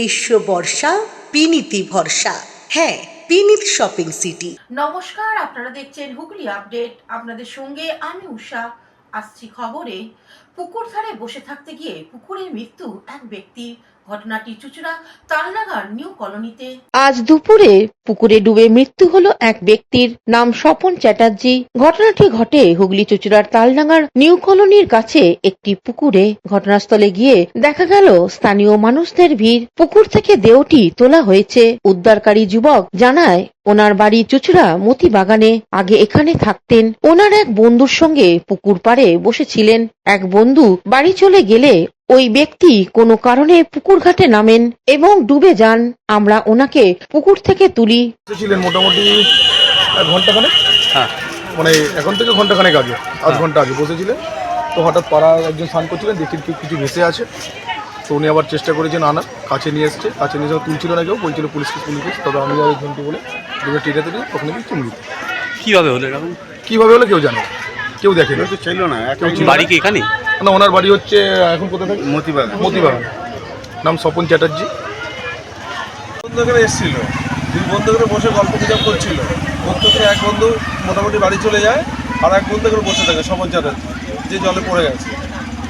গ্রীষ্ম বর্ষা পিনিতি ভরসা। হ্যাঁ, পিনিত শপিং সিটি। নমস্কার, আপনারা দেখছেন হুগলি আপডেট। আপনাদের সঙ্গে আমি উষা। আসছি খবরে। পুকুর ধারে বসে থাকতে গিয়ে পুকুরে মৃত্যু এক ব্যক্তির। ঘটনাটি চুঁচুড়া তালনাগার নিউ কলোনিতে। আজ দুপুরে পুকুরে ডুবে মৃত্যু হলো এক ব্যক্তির। নাম স্বপন চ্যাটার্জি। ঘটনাটি ঘটে হুগলি চুঁচুড়ার তালডাঙ্গার নিউ কলোনির কাছে একটি পুকুরে। ঘটনাস্থলে গিয়ে দেখা গেল স্থানীয় মানুষদের ভিড়। পুকুর থেকে দেহটি তোলা হয়েছে। উদ্ধারকারী যুবক জানায় ওনার বাড়ি চুঁচুড়া মতি বাগানে। আগে এখানে থাকতেন। ওনার এক বন্ধুর সঙ্গে পুকুর পাড়ে বসেছিলেন। এক বন্ধু বাড়ি চলে গেলে ওই ব্যক্তি কোনো কারণে পুকুর ঘাটে নামেন এবং ডুবে যান। আমরা ওনাকে পুকুর থেকে তুলি। ছিলেন মোটামুটি এক ঘন্টাখানেক, মানে এখন থেকে ঘন্টাখানেক আগে, আধ ঘন্টা আগে বসেছিলেন। তো হঠাৎ পাড়ার একজন স্নান করছিলেন, দেখি কিছু ভেসে আছে। তো উনি আবার চেষ্টা করেছেন আনার, কাছে নিয়ে এসছে। কাছে নিয়ে যাওয়া তুলছিল না, কেউ বলছিল পুলিশকে পুলিশ। তবে আমি আর একজনকে বলে দুটো টেনে তুলি, তখন কি চিমড়ি। কিভাবে হলো এরকম? কীভাবে হলো কেউ জানে, কেউ দেখেনি, ছিল না। বাড়ি কি এখানে? না, ওনার বাড়ি হচ্ছে এখন কোথায় থাকে, মতিবাগান। নাম স্বপন চ্যাটার্জি। বন্ধু এখানে এসেছিল, দুই বন্ধু এখানে বসে গল্প গুজব করছিল। বন্ধু থেকে এক বন্ধু মোটামুটি বাড়ি চলে যায়, আর এক বন্ধু এখানে বসে থাকে স্বপন চ্যাটার্জি, যে জলে পড়ে গেছে।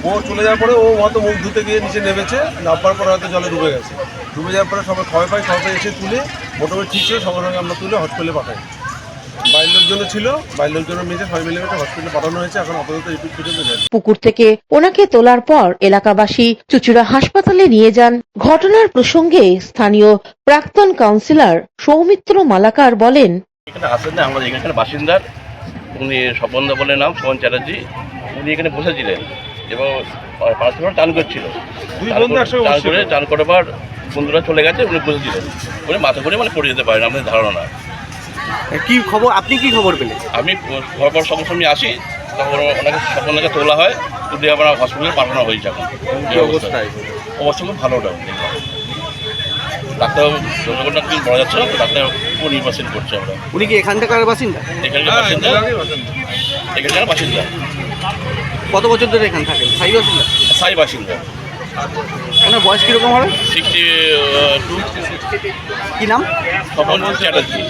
ও চলে যাওয়ার পরে ও হয়তো মুখ ধুতে গিয়ে নিচে নেমেছে, নামবার পরে হয়তো জলে ডুবে গেছে। ডুবে যাওয়ার পরে সবাই খবর পাই, খবর এসে তুলে মোটামুটি ঠিক ছিল, সঙ্গে সঙ্গে আমরা তুলে হসপিটালে পাঠাই। বাইরের লোকজনও ছিল, বাইরের লোকজনের মেয়েছে, সবাই মিলে হসপিটালে পাঠানো হয়েছে। এখন আপাতত এই পর্যন্ত যাচ্ছে। পুকুর থেকে ওনাকে তোলার পর এলাকাবাসী চুঁচুড়া হাসপাতালে নিয়ে যান। ঘটনার প্রসঙ্গে স্থানীয় প্রাক্তন কাউন্সিলর সৌমিত্র মালাকার বলেন, এখানে আসেন না, আমাদের এখানে বাসিন্দার। উনি স্বপনদা বলে নাম, স্বপন চ্যাটার্জি। উনি এখানে বসেছিলেন এবং পাঁচবার চান করছিল। চান করার পর বন্ধুরা চলে গেছে, উনি বসেছিলেন। উনি মাথা করে মানে পড়ে যেতে পারেন, আমাদের ধারণা না। কি খবর, আপনি কি খবর পেলেন? আমি খবর সঙ্গে সঙ্গে আসি, তখন ওনাকে স্বপনদাকে তোলা হয়, তুলে আবার হসপিটালে পাঠানো হয়েছে। এখন এই অবস্থায় অবস্থা খুব ভালো ওটা। ডাক্তার যতক্ষণটা কিছু বলা যাচ্ছে না, তো ডাক্তার পুরো নির্বাচন করছে। আমরা উনি কি এখানকার বাসিন্দা? এখানকার বাসিন্দা, এখানকার বাসিন্দা। কত বছর ধরে এখানে থাকেন? স্থায়ী বাসিন্দা? স্থায়ী বাসিন্দা। ওনার বয়স কিরকম হবে? 62। কি নাম? স্বপন চ্যাটার্জি।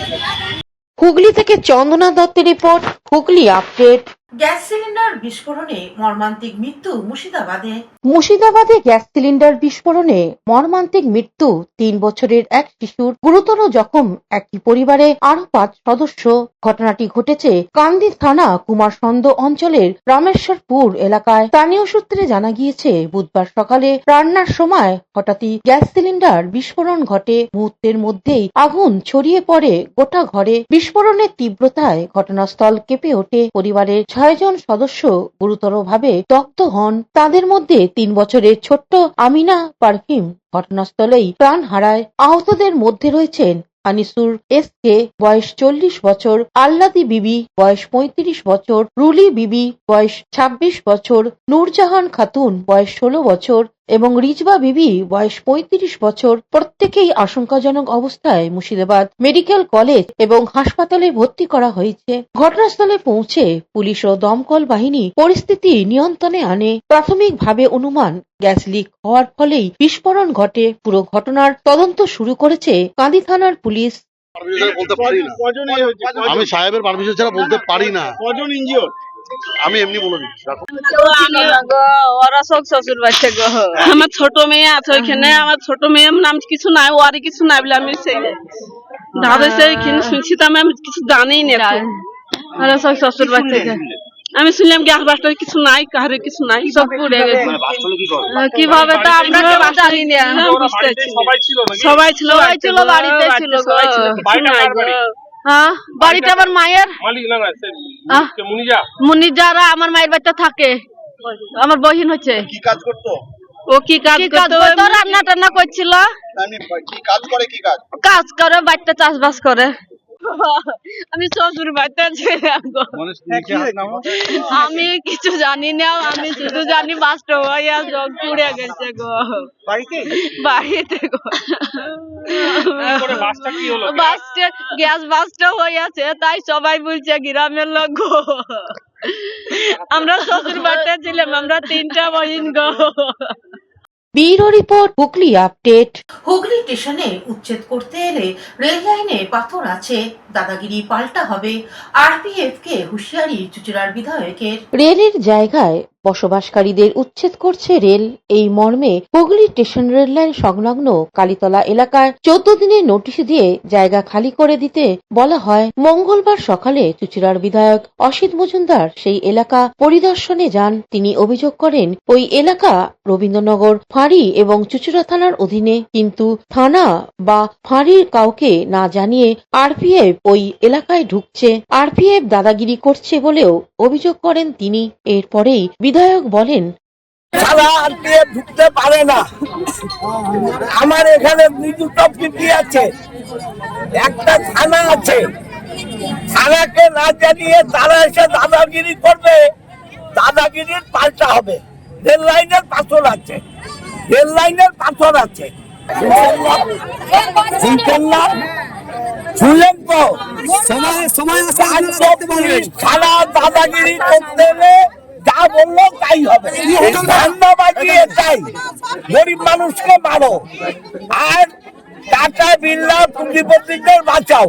হুগলি থেকে চন্দনা দত্তের report, Hooghly update. Gas cylinder বিস্ফোরণে মর্মান্তিক মৃত্যু মুর্শিদাবাদে। মুর্শিদাবাদে গ্যাস সিলিন্ডার বিস্ফোরণে মর্মান্তিক মৃত্যু 3 বছরের এক শিশুর। গুরুতর জখম একই পরিবারে আরো 5 সদস্য। ঘটনাটি ঘটেছে কান্দি থানা কুমারসন্দ অঞ্চলের রামেশ্বরপুর এলাকায়। স্থানীয় সূত্রে জানা গিয়েছে, বুধবার সকালে রান্নার সময় হঠাৎই গ্যাস সিলিন্ডার বিস্ফোরণ ঘটে। মুহূর্তের মধ্যেই আগুন ছড়িয়ে পড়ে গোটা ঘরে। বিস্ফোরণের তীব্রতায় ঘটনাস্থল কেঁপে ওঠে। পরিবারের 6 জন সদস্য গুরুতরভাবে দগ্ধ হন। তাদের মধ্যে 3 বছরের ছোট্ট আমিনা পারভিন ঘটনাস্থলেই প্রাণ হারায়। আহতদের মধ্যে রয়েছেন আনিসুর এস কে, বয়স 40 বছর, আল্লাদি বিবি, বয়স 35 বছর, রুলি বিবি, বয়স 26 বছর, নূরজাহান খাতুন, বয়স 16 বছর এবং রিজবা বিবি, বয়স 35 বছর। প্রত্যেকেই আশঙ্কাজনক অবস্থায় মুর্শিদাবাদ মেডিকেল কলেজ এবং হাসপাতালে ভর্তি করা হয়েছে। ঘটনাস্থলে পৌঁছে পুলিশ ও দমকল বাহিনী পরিস্থিতি নিয়ন্ত্রণে আনে। প্রাথমিকভাবে অনুমান গ্যাস লিক হওয়ার ফলেই বিস্ফোরণ ঘটে। পুরো ঘটনার তদন্ত শুরু করেছে কাঁদি থানার পুলিশ। আমি সাহেবের পারমিশন ছাড়া বলতে পারি না কজন ইনজিওর। আমি এমনি বলে দিচ্ছি। ওরা সব শ্বশুর বাচ্চা গো, আমার ছোট মেয়ে আছে ওইখানে। আমার ছোট মেয়ে নাম কিছু নাই, ওরই কিছু নাই বলে আমি সেই ধারে সেইখানে শুনছি। তো আমি কিছু জানি না। ওরা সব শ্বশুর বাচ্চা, আমি শুনলাম গ্যাস বাস্টার কিছু নাই, কাহারে কিছু নাই, সব পুড়ে গেছে। কিভাবে তা আমরা জানি না। সবাই ছিল, বাড়িতে ছিল। হ্যাঁ, বাড়িটা আমার মায়ের। মুনিজারা আমার মায়ের বাচ্চা থাকে। আমার বহিন হচ্ছে। কি কাজ করতো ও? কি কাজ করতো? রান্না টান্না করছিল। কি কাজ করে? কি কাজ কাজ করে, বাচ্চা চাষবাস করে। আমি শ্বশুর বাড়িতে ছিলাম গো। আমি কিছু জানি না, আমি শুধু জানি বাস্ট হইয়া জগ পুড়ে গেছে গো বাড়িতে গো। গ্যাস বাস্ট হইয়াছে, তাই সবাই বলছে গ্রামের লোক গো। আমরা শ্বশুর বাড়িতে ছিলাম, আমরা 3টা বহিন গো। Bureau report, Hooghly update. Hooghly স্টেশনে উচ্ছেদ করতে এলে রেল লাইনে পাথর আছে, দাদাগিরি পাল্টা হবে, আরপিএফ কে হুঁশিয়ারি চুঁচুড়ার বিধায়কের। রেলের জায়গায় বসবাসকারীদের উচ্ছেদ করছে রেল, এই মর্মে হুগলি স্টেশন রেল লাইন সংলগ্ন কালীতলা এলাকায় 14 দিনের নোটিশ দিয়ে জায়গা খালি করে দিতে বলা হয়। মঙ্গলবার সকালে চুঁচুড়ার বিধায়ক অসিত মজুমদার সেই এলাকা পরিদর্শনে যান। তিনি অভিযোগ করেন ওই এলাকা রবীন্দ্রনগর ফাঁড়ি এবং চুঁচুড়া থানার অধীনে, কিন্তু থানা বা ফাঁড়ির কাউকে না জানিয়ে আরপিএফ ওই এলাকায় ঢুকছে, আরপিএফ দাদাগিরি করছে বলেও অভিযোগ করেন তিনি। এরপরেই বিধায়ক বলেন, সারা আরপিএফ ঢুকতে পারে না। আমার এখানে দুটো পিপি আছে, একটা থানা আছে, থানাকে না জানিয়ে তারা এসে দাদাগিরি করবে, দাদাগিরির পাল্টা হবে। রেল লাইনের পাথর আছে, রেল লাইনের পাথর আছে, শুনলেন তো? সারা দাদাগিরি করতে এলে যা বললো তাই হবে। ধন্যবাদ দিয়ে চাই, গরিব মানুষকে মারো আর টাটা বিড়লা পুঁজিপতিদের বাঁচাও,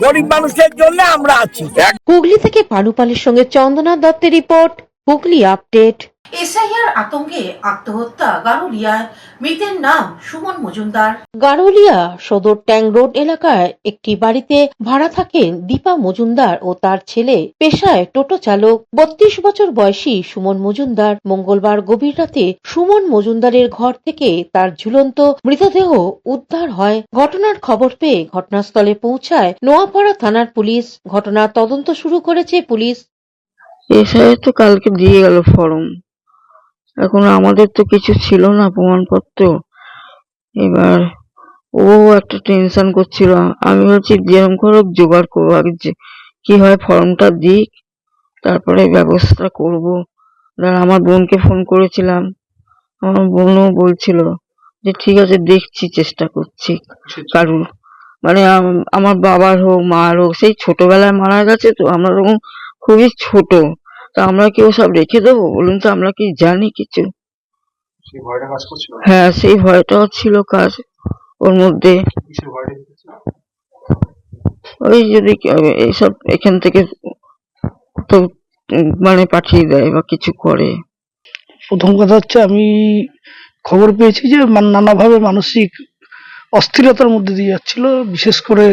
গরিব মানুষের জন্য আমরা আছি। হুগলি থেকে পানুপালের সঙ্গে চন্দনা দত্তের রিপোর্ট, হুগলি আপডেট। এসআইআর আতঙ্কে আত্মহত্যা গারুলিয়ায়, মৃতের নাম সুমন মজুমদার। গারুলিয়া সদর ট্যাং রোড এলাকায় একটি বাড়িতে ভাড়া থাকেন দীপা মজুমদার ও তার ছেলে, পেশায় টোটো চালক। 32 বছর বয়সী সুমন মজুমদার মঙ্গলবার গভীর রাতে সুমন মজুমদারের ঘর থেকে তার ঝুলন্ত মৃতদেহ উদ্ধার হয়। ঘটনার খবর পেয়ে ঘটনাস্থলে পৌঁছায় নোয়াপাড়া থানার পুলিশ। ঘটনার তদন্ত শুরু করেছে পুলিশ। এসআই তো কালকে দিয়ে গেল ফর্ম, এখন আমাদের তো কিছু ছিল না প্রমাণপত্র। এবার ও একটা টেনশন করছিল, আমি বলছি যেরকম করে জোগাড় করবো, আগে যে কি হয় ফর্মটা দিক, তারপরে ব্যবস্থা করব। আমার বোনকে ফোন করেছিলাম, আমার বোনও বলছিল যে ঠিক আছে দেখছি, চেষ্টা করছি। কারুর মানে আমার বাবার হোক মার হোক, সেই ছোটবেলায় মারা গেছে তো, আমরা তখন খুবই ছোট, তা আমরা কি সব রেখে দেবো বলুন তো? আমরা কি জানি কিছু? হ্যাঁ, সেই ভয়টাও ছিল কাজ ওর মধ্যে। ওই যদি এইসব এখান থেকে তো মানে পাঠিয়ে দেয় বা কিছু করে। প্রথম কথা হচ্ছে, আমি খবর পেয়েছি যে নানাভাবে মানসিক অস্থিরতার মধ্যে দিয়ে যাচ্ছিল, বিশেষ করে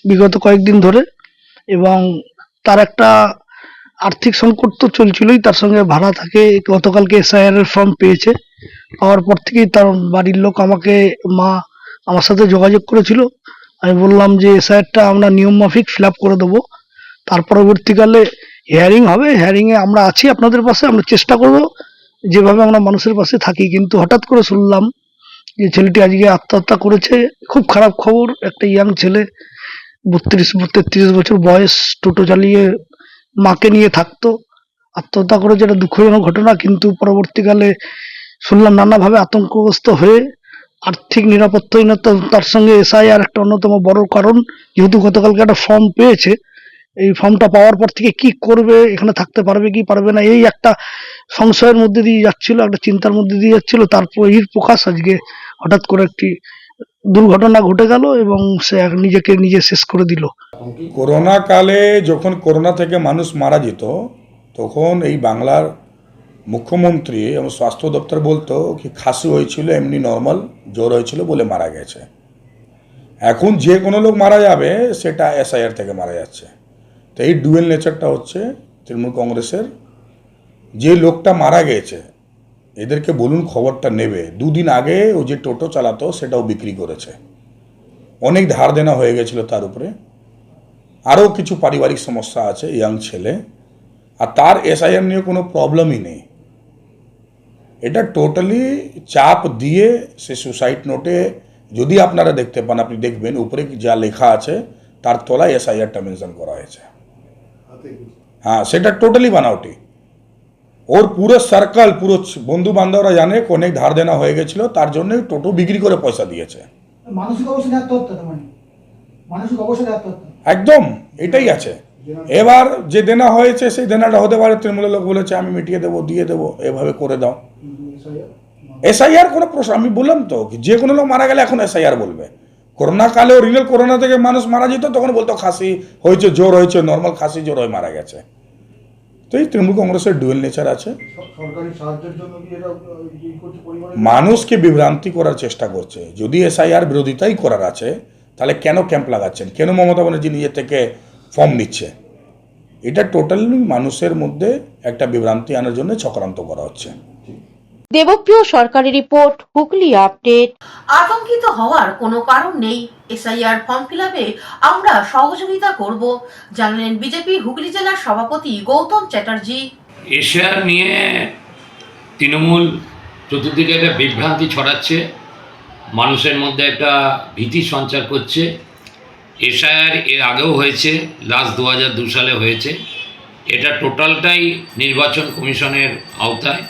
বিগত কয়েকদিন ধরে, এবং তার একটা আর্থিক সংকট তো চলছিলই, তার সঙ্গে ভাড়া থাকে। গতকালকে এসআইআর এর ফর্ম পেয়েছে, পাওয়ার পর থেকেই তার বাড়ির লোক মা আমার সাথে যোগাযোগ করেছিল। আমি বললাম যে এসআইআরটা আমরা নিয়ম মাফিক ফিল আপ করে দেবো, তার পরবর্তীকালে হিয়ারিং হবে, হিয়ারিংয়ে আমরা আছি আপনাদের পাশে, আমরা চেষ্টা করব যেভাবে আমরা মানুষের পাশে থাকি। কিন্তু হঠাৎ করে শুনলাম যে ছেলেটি আজকে আত্মহত্যা করেছে। খুব খারাপ খবর। একটা ইয়াং ছেলে, 32-33 বছর বয়স, টোটো চালিয়ে মাকে নিয়ে থাকতো, আত্মহত্যা করেছে। এটা দুঃখজনক ঘটনা। কিন্তু পরবর্তীকালে শুনলাম নানাভাবে আতঙ্কগ্রস্ত হয়ে আর্থিক নিরাপত্তাহীনতা, তার সঙ্গে এসআইআর একটা অন্যতম বড় কারণ। যেহেতু গতকালকে একটা ফর্ম পেয়েছে, এই ফর্মটা পাওয়ার পর থেকে কি করবে, এখানে থাকতে পারবে কি পারবে না, এই একটা সংশয়ের মধ্যে দিয়ে যাচ্ছিল, একটা চিন্তার মধ্যে দিয়ে যাচ্ছিল। তারপর এর প্রকাশ আজকে হঠাৎ করে একটি দুর্ঘটনা ঘটে গেল এবং সে নিজেকে নিজে শেষ করে দিল। করোনা কালে যখন করোনা থেকে মানুষ মারা যেত, তখন এই বাংলার মুখ্যমন্ত্রী এবং স্বাস্থ্য দপ্তর বলতো কি খাসি হয়েছিল, এমনি নর্মাল জ্বর হয়েছিল বলে মারা গেছে। এখন যে কোনো লোক মারা যাবে সেটা এসআইআর থেকে মারা যাচ্ছে। তো এই ডুয়েল নেচারটা হচ্ছে তৃণমূল কংগ্রেসের। যে লোকটা মারা গেছে এদেরকে বলুন খবরটা নেবে। 2 দিন আগে ও যে টোটো চালাতো সেটাও বিক্রি করেছে, অনেক ধার দেনা হয়ে গেছিল তার উপরে, আরও কিছু পারিবারিক সমস্যা আছে, ইয়াং ছেলে, আর তার এসআইআর নিয়ে কোনো প্রবলেমই নেই। এটা টোটালি চাপ দিয়ে সে সুসাইড নোটে, যদি আপনারা দেখতে পান, আপনি দেখবেন উপরে যা লেখা আছে তার তলায় এসআইআরটা মেনশন করা হয়েছে। হ্যাঁ, সেটা টোটালি বানাওটি। ওর পুরো সার্কেল, পুরো বন্ধু বান্ধবরা জানে অনেক ধার দেনা হয়ে গেছিল, তার জন্য টোটো বিক্রি করে পয়সা দিয়েছে। একদম এটাই আছে। এবার যে দেনা হয়েছে সেই দেনাটা হতে পারে তৃণমূলের লোক বলেছে আমি মিটিয়ে দেবো, দিয়ে দেবো, এভাবে করে দাও। এসআইআর কোনো প্রশ্ন, আমি বললাম তো যে কোনো লোক মারা গেলে এখন এসআইআর বলবে। করোনা কালেও রিয়েল করোনা থেকে মানুষ মারা যেত, তখন বলতো খাসি হয়েছে, জ্বর হয়েছে, নর্মাল খাসি জ্বর হয়ে মারা গেছে। তো এই তৃণমূল কংগ্রেসের ডুয়েল নেচার আছে, মানুষকে বিভ্রান্তি করার চেষ্টা করছে। যদি এসআইআর বিরোধিতাই করার আছে তাহলে কেন ক্যাম্প লাগাচ্ছেন, কেন মমতা ব্যানার্জি নিজের থেকে ফর্ম নিচ্ছে? এটা টোটালি মানুষের মধ্যে একটা বিভ্রান্তি আনার জন্য চক্রান্ত করা হচ্ছে। দেবপ্রিয় সরকারি রিপোর্ট, হুগলি আপডেট। আতঙ্কিত হওয়ার কোনো কারণ নেই, এসআইআর ফর্ম ফিলআপে আমরা সহযোগিতা করব, জানালেন বিজেপি হুগলি জেলার সভাপতি গৌতম চ্যাটার্জি। এশিয়ার নিয়ে তৃণমূল চতুর্দিকে একটা বিভ্রান্তি ছড়াচ্ছে, মানুষের মধ্যে একটা ভীতি সঞ্চার করছে। এশিয়ার এর আগেও হয়েছে, লাস্ট 2002 সালে হয়েছে। এটা টোটালটাই নির্বাচন কমিশনের আওতায়।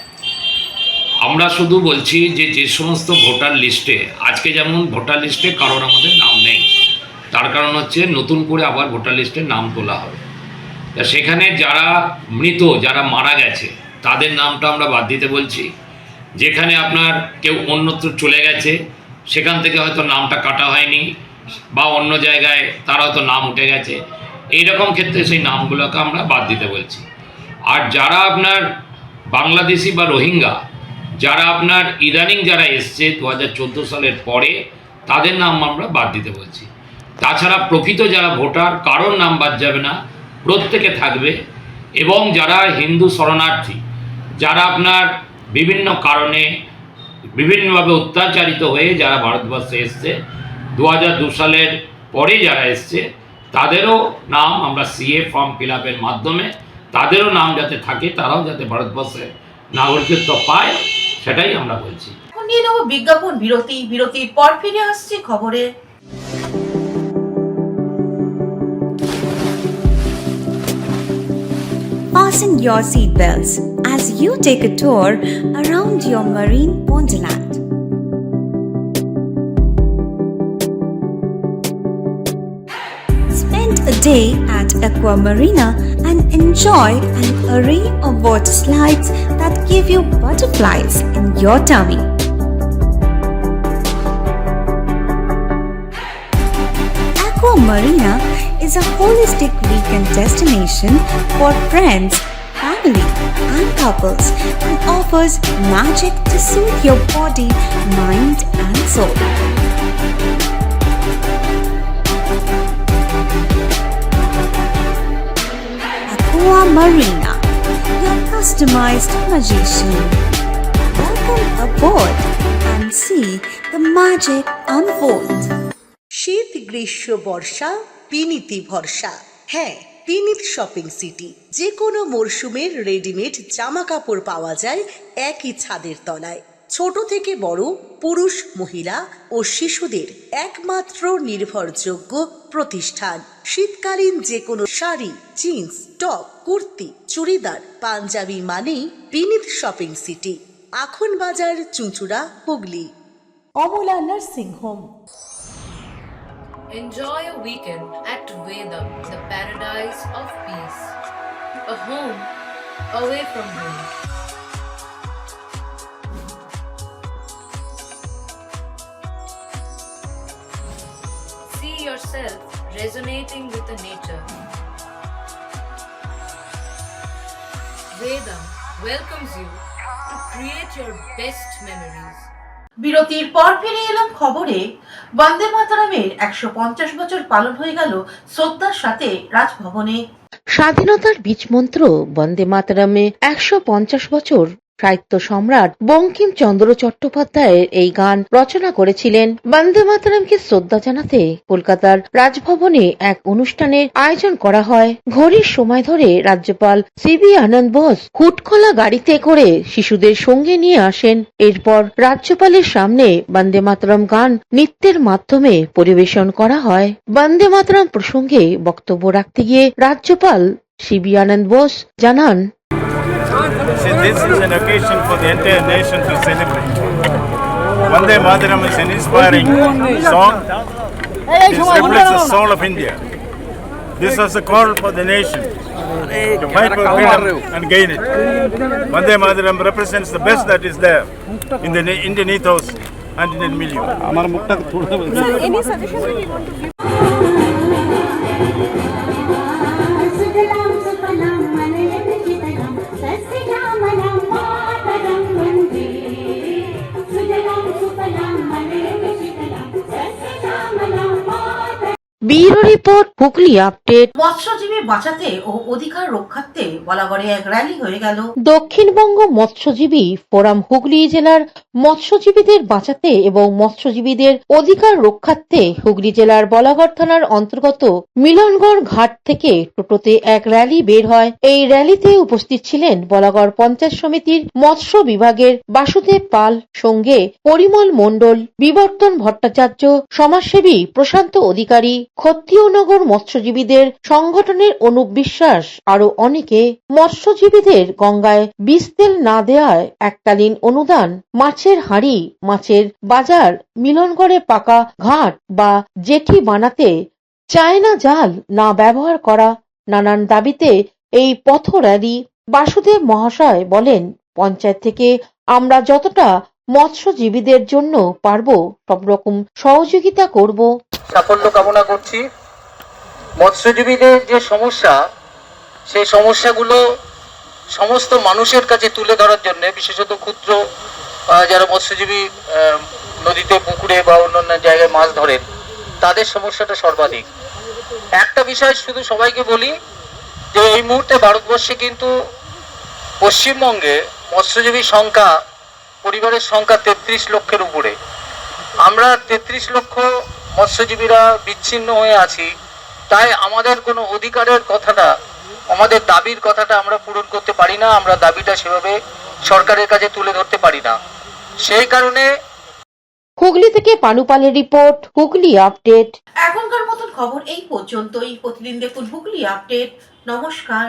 আমরা শুধু বলছি যে যে সমস্ত ভোটার লিস্টে, আজকে যেমন ভোটার লিস্টে কারোর আমাদের নাম নেই, তার কারণ হচ্ছে নতুন করে আবার ভোটার লিস্টে নাম তোলা হবে। তা সেখানে যারা মৃত, যারা মারা গেছে, তাদের নামটা আমরা বাদ দিতে বলছি। যেখানে আপনার কেউ অন্যত্র চলে গেছে, সেখান থেকে হয়তো নামটা কাটা হয়নি, বা অন্য জায়গায় তার হয়তো নাম উঠে গেছে, এইরকম ক্ষেত্রে সেই নামগুলোকে আমরা বাদ দিতে বলছি। আর যারা আপনার বাংলাদেশি বা রোহিঙ্গা, যারা আপনার ইদানিং যারা এসছে 2014 সালের পরে, তাদের নাম আমরা বাদ দিতে বলছি। তাছাড়া প্রকৃত যারা ভোটার, কারোর নাম বাদ যাবে না, প্রত্যেকে থাকবে। এবং যারা হিন্দু শরণার্থী, যারা আপনার বিভিন্ন কারণে বিভিন্নভাবে অত্যাচারিত হয়ে যারা ভারতবর্ষে এসছে 2002 সালের পরে যারা এসছে, তাদেরও নাম আমরা সিএ ফর্ম ফিলআপের মাধ্যমে তাদেরও নাম যাতে থাকে, তারাও যাতে ভারতবর্ষের নাগরিকত্ব পায়, সেটাই আমরা বলছি। এখন নিয়ে নেব বিজ্ঞাপন বিরতি, বিরতির পর ফিরে আসছি খবরে। Fasten your seatbelts as you take a tour around your marine wonderland. Spend a day at Aqua Marina and enjoy an array of water slides that give you butterflies in your tummy. Aqua Marina is a holistic weekend destination for friends, family, and couples and offers magic to soothe your body, mind, and soul. Aqua Marina, your customized magician. Welcome aboard and see the magic unfold. শীত, গ্রীষ্ম, বর্ষা, পিনিতি ভরসা। হ্যাঁ, পিনিত shopping city. যে কোনো মরশুমের readymade জামা কাপড় পাওয়া যায় একই ছাদের তলায়। ছোট থেকে বড়, পুরুষ, মহিলা ও শিশুদের একমাত্র নির্ভরযোগ্য প্রতিষ্ঠান। শীতকালীন যে কোনো শাড়ি, জিন্স, টপ, কুর্তি, চুড়িদার, পাঞ্জাবি মানেই পিনিত শপিং সিটি। আখন বাজার, চুঁচুড়া, Hooghly. Amala nursing home. Enjoy a weekend at Vedam, the paradise of peace. A home away from home. See yourself resonating with the nature. Vedam welcomes you to create your best memories. বিরতির পর ফিরে এলাম খবরে। বন্দে মাতরমের 150 বছর পালন হয়ে গেল শ্রদ্ধার সাথে রাজভবনে। স্বাধীনতার বীজমন্ত্র বন্দে মাতরমে 150 বছর সাহিত্য সম্রাট বঙ্কিমচন্দ্র চট্টোপাধ্যায়ের এই গান রচনা করেছিলেন। বন্দে মাতরমকে শ্রদ্ধা জানাতে কলকাতার রাজভবনে এক অনুষ্ঠানের আয়োজন করা হয়। ঘড়ির সময় ধরে রাজ্যপাল সিবি আনন্দ বোস হুটখোলা গাড়িতে করে শিশুদের সঙ্গে নিয়ে আসেন। এরপর রাজ্যপালের সামনে বন্দে মাতরম গান নৃত্যের মাধ্যমে পরিবেশন করা হয়। বন্দে মাতরম প্রসঙ্গে বক্তব্য রাখতে গিয়ে রাজ্যপাল সিবি আনন্দ বোস জানান, So this is an occasion for the entire nation to celebrate. Vande Mataram is an inspiring song. It reflects the soul of India. This was a call for the nation to fight for freedom and gain it. Vande Mataram represents the best that is there in the Indian ethos and Indian milieu. Any suggestions that you want to give? Bureau report, Hooghly update. মৎস্যজীবী বাঁচাতে ও অধিকার রক্ষার্থে বলাগড়ে এক rally হয়ে গেল। দক্ষিণবঙ্গ মৎস্যজীবী forum Hooghly জেলার মৎস্যজীবীদের বাঁচাতে এবং মৎস্যজীবীদের অধিকার রক্ষার্থে হুগলি জেলার বলাগড় থানার অন্তর্গত মিলনগড় ঘাট থেকে টোটোতে এক র্যালি বের হয়। এই র্যালিতে উপস্থিত ছিলেন বলাগড় পঞ্চায়েত সমিতির মৎস্য বিভাগের বাসুদেব পাল, সঙ্গে পরিমল মণ্ডল, বিবর্তন ভট্টাচার্য, সমাজসেবী প্রশান্ত অধিকারী, ক্ষত্রিয়নগর মৎস্যজীবীদের সংগঠনের অনুপ বিশ্বাস আরো অনেকে। মৎস্যজীবীদের গঙ্গায় বিষ তেল না দেওয়ায় এককালীন অনুদান, মাছের হাঁড়ি, মাছের বাজার, মিলনগড়ে পাকা ঘাট বা জেটি বানাতে, চায়না জাল না ব্যবহার করা, নানান দাবিতে এই পথ র্যালি। বাসুদেব মহাশয় বলেন, পঞ্চায়েত থেকে আমরা যতটা মৎস্যজীবীদের জন্য পারবো সব রকম সহযোগিতা করব। সাফল্য কামনা করছি। মৎস্যজীবীদের যে সমস্যা, সেই সমস্যাগুলো সমস্ত মানুষের কাছে তুলে ধরার জন্য, বিশেষত ক্ষুদ্র যারা মৎস্যজীবী নদীতে, পুকুরে বা অন্যান্য জায়গায় মাছ ধরেন, তাদের সমস্যাটা সর্বাধিক। একটা বিষয় শুধু সবাইকে বলি যে এই মুহূর্তে ভারতবর্ষে কিন্তু পশ্চিমবঙ্গে মৎস্যজীবীর সংখ্যা, পরিবারের সংখ্যা 33 লক্ষের উপরে। আমরা 33 লক্ষ মৎস্যজীবীরা বিচ্ছিন্ন হয়ে আছি। তাই আমাদের কোনো অধিকারের কথাটা, আমাদের দাবির কথাটা আমরা পূরণ করতে পারি না, আমরা দাবিটা সেভাবে সরকারের কাছে তুলে ধরতে পারি না। সেই কারণে হুগলি থেকে পানুপালের রিপোর্ট, হুগলি আপডেট। এখনকার মতন খবর এই পর্যন্তই। প্রতিদিন দেখুন হুগলি আপডেট। নমস্কার।